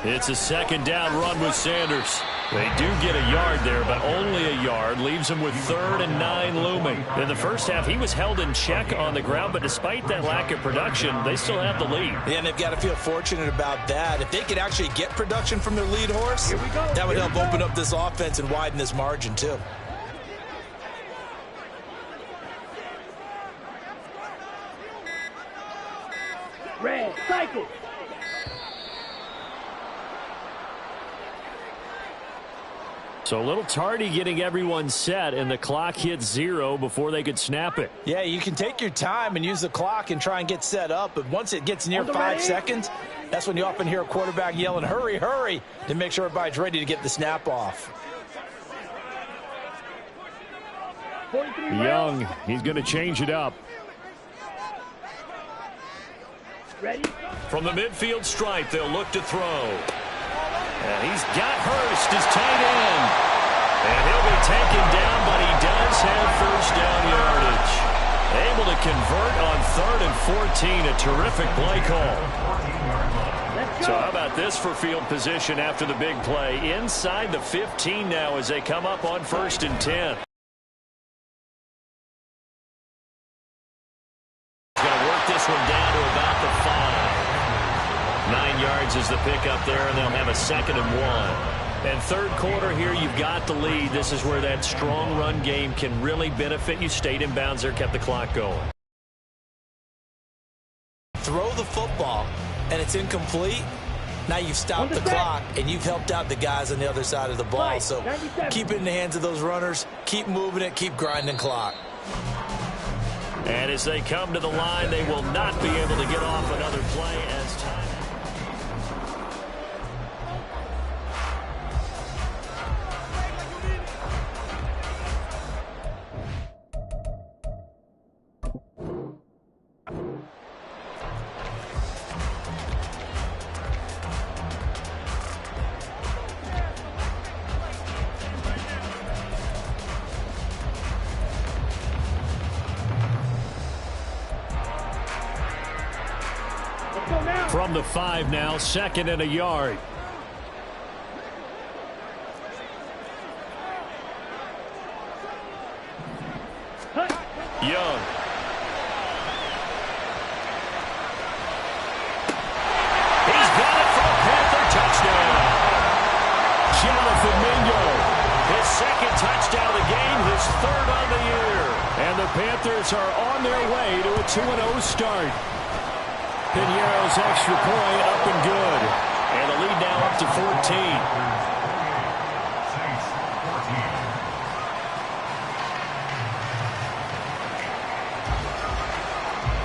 It's a 2nd down run with Sanders. They do get a yard there, but only a yard. Leaves them with 3rd and 9 looming. In the first half, he was held in check on the ground, but despite that lack of production, they still have the lead. Yeah, and they've got to feel fortunate about that. If they could actually get production from their lead horse, that would help open up this offense and widen this margin, too. Red cycle. So a little tardy getting everyone set, and the clock hit 0 before they could snap it. Yeah, you can take your time and use the clock and try and get set up, but once it gets near 5 seconds, that's when you often hear a quarterback yelling, hurry, hurry, to make sure everybody's ready to get the snap off. Young, he's going to change it up. Ready? From the midfield stripe, they'll look to throw. And he's got Hurst as tight end. And he'll be taken down, but he does have first down yardage. Able to convert on 3rd and 14. A terrific play call. So how about this for field position after the big play? Inside the 15 now as they come up on 1st and 10. He's going to work this one down to about the 5. 9 yards is the pickup there, and they'll have a 2nd and 1. And 3rd quarter here, you've got the lead. This is where that strong run game can really benefit you. Stayed in bounds there, kept the clock going. Throw the football, and it's incomplete. Now you've stopped the clock, and you've helped out the guys on the other side of the ball. So keep it in the hands of those runners. Keep moving it. Keep grinding clock. And as they come to the line, they will not be able to get off another play as time. From the 5 now, 2nd and a yard. Young. He's got it for a Panther touchdown. Jonathan Mingo. His 2nd touchdown of the game, his 3rd on the year. And the Panthers are on their way to a 2-0 start. Piñeiro's extra point up and good. And the lead now up to 14.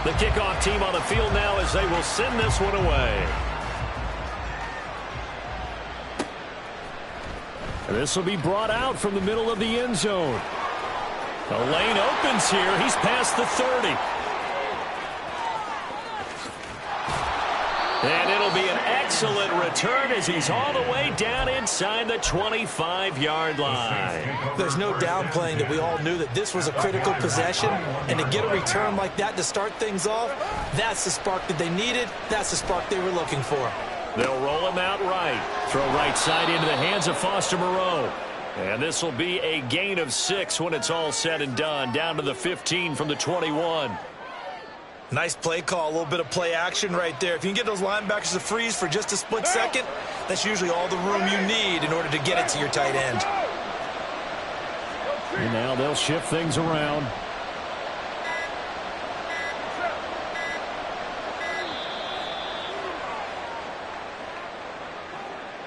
The kickoff team on the field now as they will send this one away. This will be brought out from the middle of the end zone. The lane opens here. He's past the 30. And it'll be an excellent return as he's all the way down inside the 25-yard line. There's no downplaying that we all knew that this was a critical possession, and to get a return like that to start things off, that's the spark that they needed. That's the spark they were looking for. They'll roll him out right. Throw right side into the hands of Foster Moreau. And this will be a gain of 6 when it's all said and done. Down to the 15 from the 21. Nice play call, a little bit of play action right there. If you can get those linebackers to freeze for just a split second, that's usually all the room you need in order to get it to your tight end. And now they'll shift things around.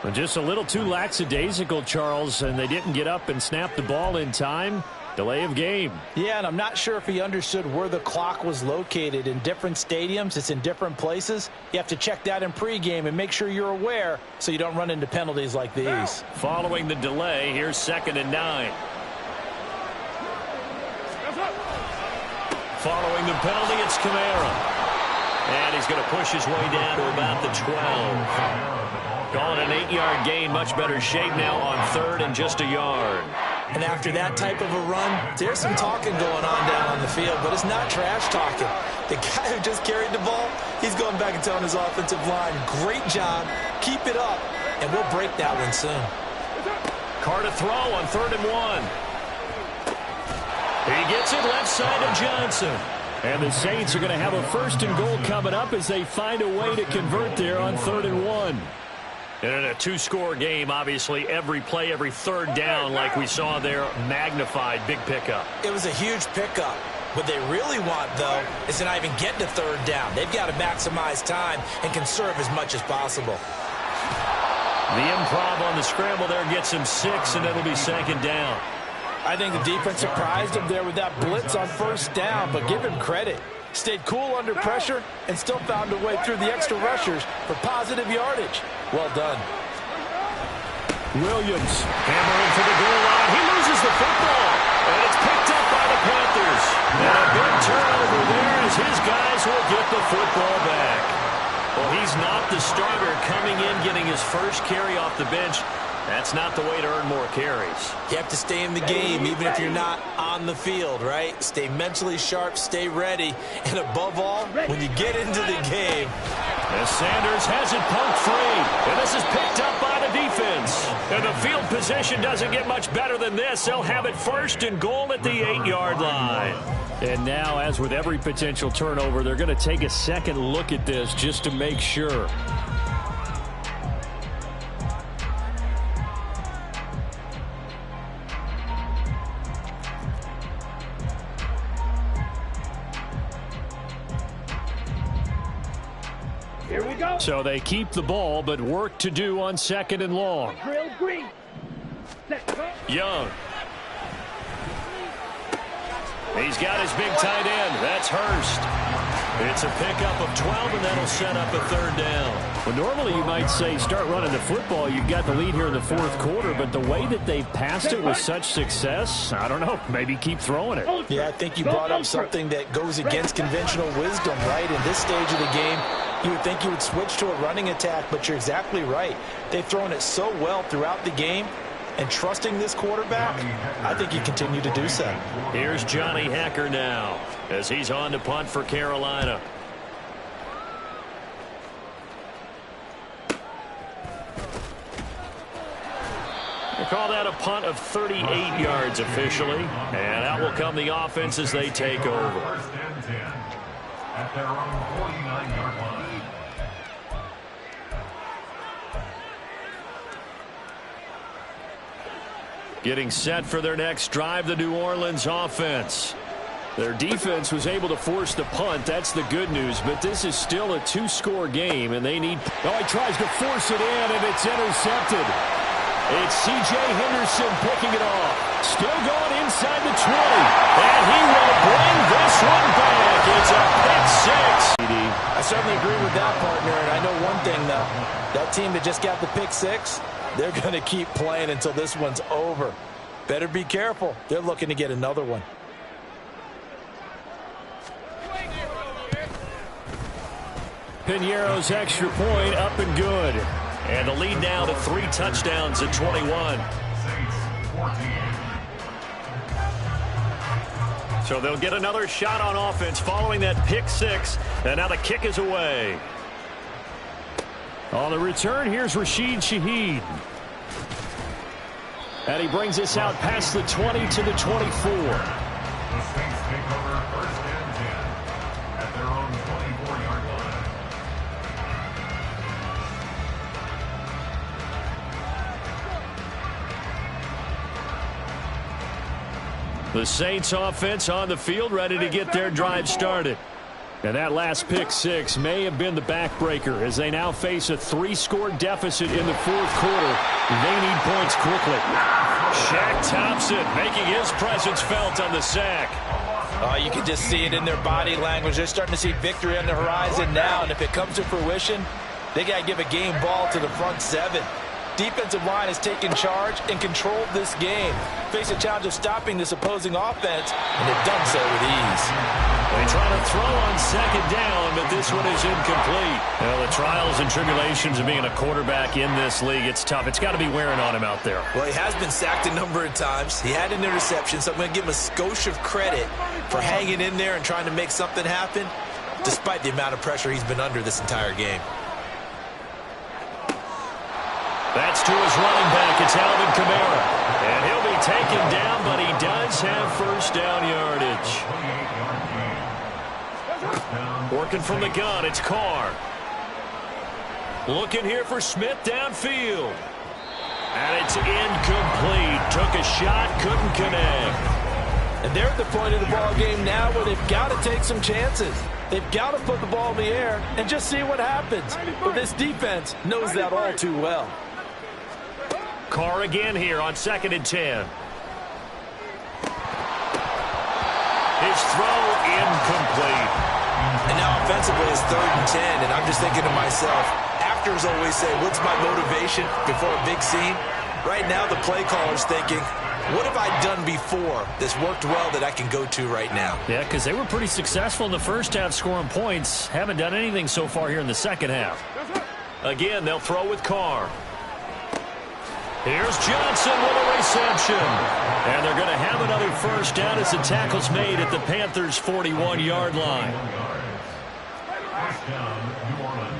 And just a little too lackadaisical, Charles, and they didn't get up and snap the ball in time. Delay of game. Yeah, and I'm not sure if he understood where the clock was located. In different stadiums, it's in different places. You have to check that in pregame and make sure you're aware so you don't run into penalties like these. Following the delay, here's 2nd and 9. Following the penalty, it's Kamara. And he's going to push his way down to about the 12. Calling an 8-yard gain, much better shape now on 3rd and just a yard. And after that type of a run, there's some talking going on down on the field, but it's not trash talking. The guy who just carried the ball, he's going back and telling his offensive line, great job, keep it up, and we'll break that one soon. Carr to throw on 3rd and 1. He gets it left side of Johnson. And the Saints are going to have a 1st and goal coming up as they find a way to convert there on 3rd and 1. And in a 2-score game, obviously, every play, every 3rd down, like we saw there, magnified, big pickup. It was a huge pickup. What they really want, though, is to not even get to 3rd down. They've got to maximize time and conserve as much as possible. The improv on the scramble there gets him 6, and it'll be second down. I think the defense surprised him there with that blitz on first down, but give him credit. Stayed cool under pressure and still found a way through the extra rushers for positive yardage. Well done. Williams hammering for the goal line. He loses the football, and it's picked up by the Panthers. And a big turnover there as his guys will get the football back. Well, he's not the starter coming in, getting his first carry off the bench. That's not the way to earn more carries. You have to stay in the game, even if you're not on the field, right? Stay mentally sharp, stay ready, and above all, when you get into the game. As Sanders has it pumped free, and this is picked up by the defense. And the field position doesn't get much better than this. They'll have it first and goal at the 8-yard line. And now, as with every potential turnover, they're going to take a second look at this just to make sure. Here we go. So they keep the ball, but work to do on second and long. Drill green. Set. Young. He's got his big tight end. That's Hurst. It's a pickup of 12, and that'll set up a third down. Well, normally you might say start running the football. You've got the lead here in the fourth quarter, but the way that they've passed it with such success, I don't know, maybe keep throwing it. Yeah, I think you brought up something that goes against conventional wisdom, right? In this stage of the game, you would think you would switch to a running attack, but you're exactly right. They've thrown it so well throughout the game, and trusting this quarterback, I think you continue to do so. Here's Johnny Hacker now as he's on to punt for Carolina. They call that a punt of 38 yards officially, and out will come the offense as they take over. First and 10 at their own 49-yard line. Getting set for their next drive, the New Orleans offense. Their defense was able to force the punt. That's the good news, but this is still a two-score game, and they need... Oh, he tries to force it in, and it's intercepted. It's C.J. Henderson picking it off. Still going inside the 20, and he will bring this one back. It's a pick 6. I certainly agree with that, partner, and I know one thing, though. That team that just got the pick 6, they're going to keep playing until this one's over. Better be careful. They're looking to get another one. Piñeiro's extra point up and good. And the lead now to 3 touchdowns at 21. So they'll get another shot on offense following that pick 6. And now the kick is away. On the return, here's Rashid Shaheed. And he brings us out past the 20 to the 24. The Saints take over first and 10 at their own 24-yard line. The Saints offense on the field, ready to get their drive started. And that last pick 6 may have been the backbreaker as they now face a 3-score deficit in the fourth quarter. They need points quickly. Shaq Thompson making his presence felt on the sack. You can just see it in their body language. They're starting to see victory on the horizon now, and if it comes to fruition, they got to give a game ball to the front 7. Defensive line has taken charge and controlled this game. Face a challenge of stopping this opposing offense, and they've done so with ease. They try to throw on second down, but this one is incomplete. Well, the trials and tribulations of being a quarterback in this league, it's tough. It's got to be wearing on him out there. Well, he has been sacked a number of times. He had an interception, so I'm going to give him a skosh of credit for hanging in there and trying to make something happen, despite the amount of pressure he's been under this entire game. That's to his running back. It's Alvin Kamara. And he'll be taken down, but he does have first down yardage. Working from the gun, it's Carr. Looking here for Smith downfield. And it's incomplete. Took a shot, couldn't connect. And they're at the point of the ball game now where they've got to take some chances. They've got to put the ball in the air and just see what happens. But this defense knows that all too well. Carr again here on 2nd and 10. His throw incomplete. And now offensively it's 3rd and 10, and I'm just thinking to myself, actors always say, what's my motivation before a big scene? Right now the play caller's thinking, what have I done before that's worked well that I can go to right now? Yeah, because they were pretty successful in the first half scoring points. Haven't done anything so far here in the second half. Again, they'll throw with Carr. Here's Johnson with a reception. And they're going to have another first down as the tackle's made at the Panthers' 41-yard line. First down, New Orleans.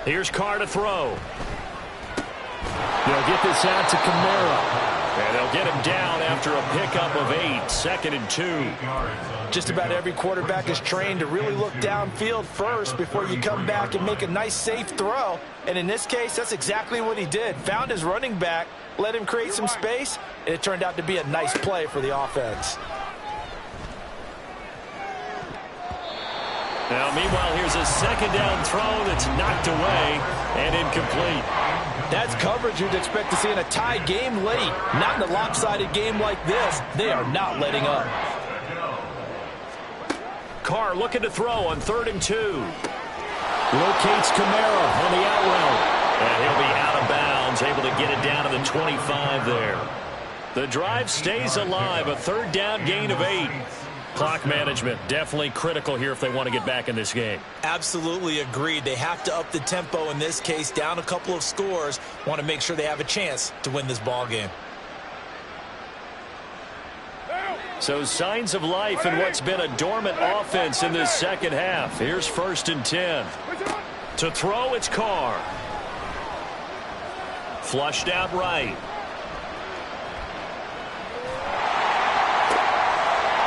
Here's Carr to throw. They'll get this out to Kamara. And they'll get him down after a pickup of 8, 2nd and 2. Just about every quarterback is trained to really look downfield first before you come back and make a nice, safe throw. And in this case, that's exactly what he did. Found his running back, let him create some space, and it turned out to be a nice play for the offense. Now, meanwhile, here's a 2nd down throw that's knocked away and incomplete. That's coverage you'd expect to see in a tie game late. Not in a lopsided game like this. They are not letting up. Carr looking to throw on 3rd and 2. Locates Kamara on the out route. And he'll be out of bounds, able to get it down to the 25 there. The drive stays alive, a 3rd down gain of 8. Clock management definitely critical here if they want to get back in this game. Absolutely agreed. They have to up the tempo in this case, down a couple of scores. Want to make sure they have a chance to win this ball game. So signs of life in what's been a dormant offense in this second half. Here's 1st and 10. To throw, it's Carr. Flushed out right.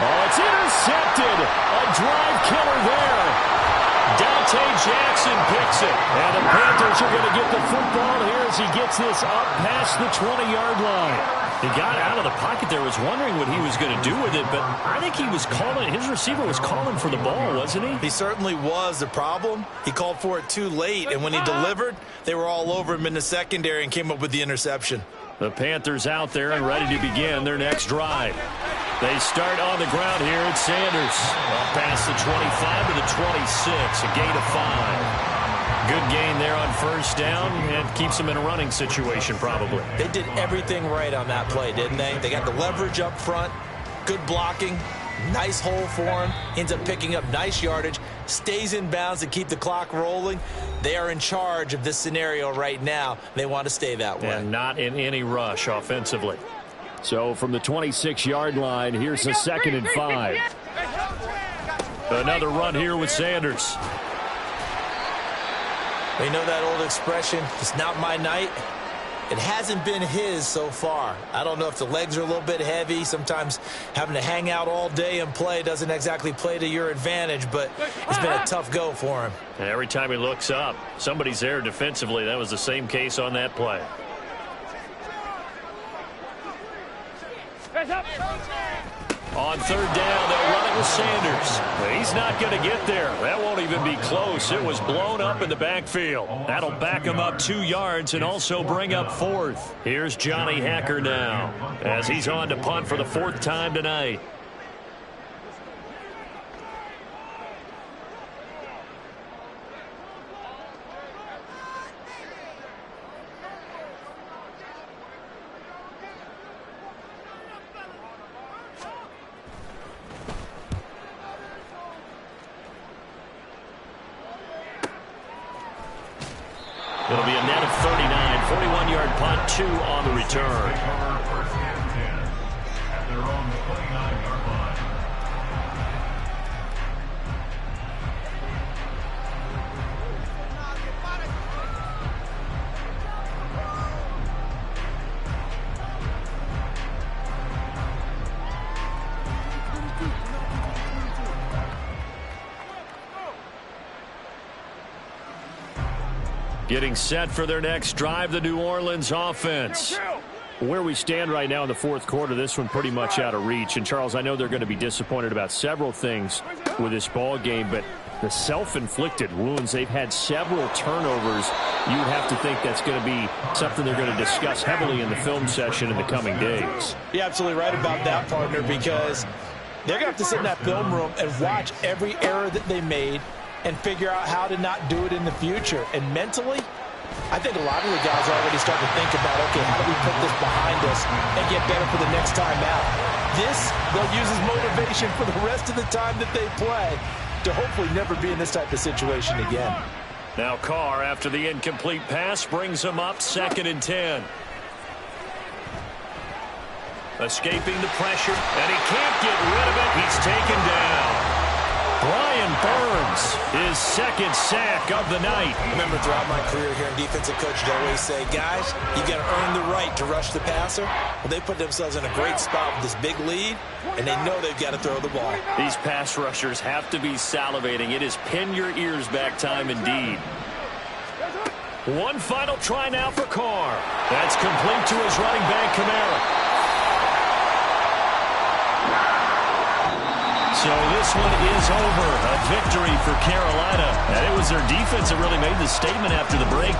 Oh, it's intercepted. A drive killer there. Dante Jackson picks it. And the Panthers are going to get the football here as he gets this up past the 20-yard line. He got out of the pocket there, was wondering what he was going to do with it, but I think he was calling, his receiver was calling for the ball, wasn't he? He certainly was. The problem, he called for it too late, and when he delivered, they were all over him in the secondary and came up with the interception. The Panthers out there and ready to begin their next drive. They start on the ground here at Sanders. Up past the 25 to the 26, a gain of 5. Good gain there on 1st down and keeps them in a running situation probably. They did everything right on that play, didn't they? They got the leverage up front, good blocking, nice hole for him, ends up picking up nice yardage, stays in bounds to keep the clock rolling. They are in charge of this scenario right now. They want to stay that way. And not in any rush offensively. So from the 26-yard line, here's a 2nd and 5. Another run here with Sanders. We know that old expression, it's not my night. It hasn't been his so far. I don't know if the legs are a little bit heavy. Sometimes having to hang out all day and play doesn't exactly play to your advantage, but it's been a tough go for him. And every time he looks up, somebody's there defensively. That was the same case on that play. On 3rd down, they'll run it with Sanders. He's not going to get there. That won't even be close. It was blown up in the backfield. That'll back him up 2 yards and also bring up 4th. Here's Johnny Hacker now as he's on to punt for the 4th time tonight. It'll be a net of 39, 41-yard punt, 2 on the return. First and 10 at their own 29-yard line. Getting set for their next drive, the New Orleans offense. Where we stand right now in the 4th quarter, this one pretty much out of reach. And, Charles, I know they're going to be disappointed about several things. with this ball game, but the self-inflicted wounds, they've had several turnovers. You would have to think that's going to be something they're going to discuss heavily in the film session in the coming days. You're absolutely right about that, partner, because they're going to have to sit in that film room and watch every error that they made and figure out how to not do it in the future. And mentally, I think a lot of the guys are already starting to think about, okay, how do we put this behind us and get better for the next time out? This, they'll use as motivation for the rest of the time that they play to hopefully never be in this type of situation again. Now Carr, after the incomplete pass, brings him up 2nd and 10. Escaping the pressure, and he can't get rid of it. He's taken down. Brian Burns, his 2nd sack of the night. I remember throughout my career here in defensive coach, they always say, guys, you got to earn the right to rush the passer. Well, they put themselves in a great spot with this big lead, and they know they've got to throw the ball. These pass rushers have to be salivating. It is pin your ears back time indeed. One final try now for Carr. That's complete to his running back, Kamara. So this one is over. A victory for Carolina. And it was their defense that really made the statement after the break.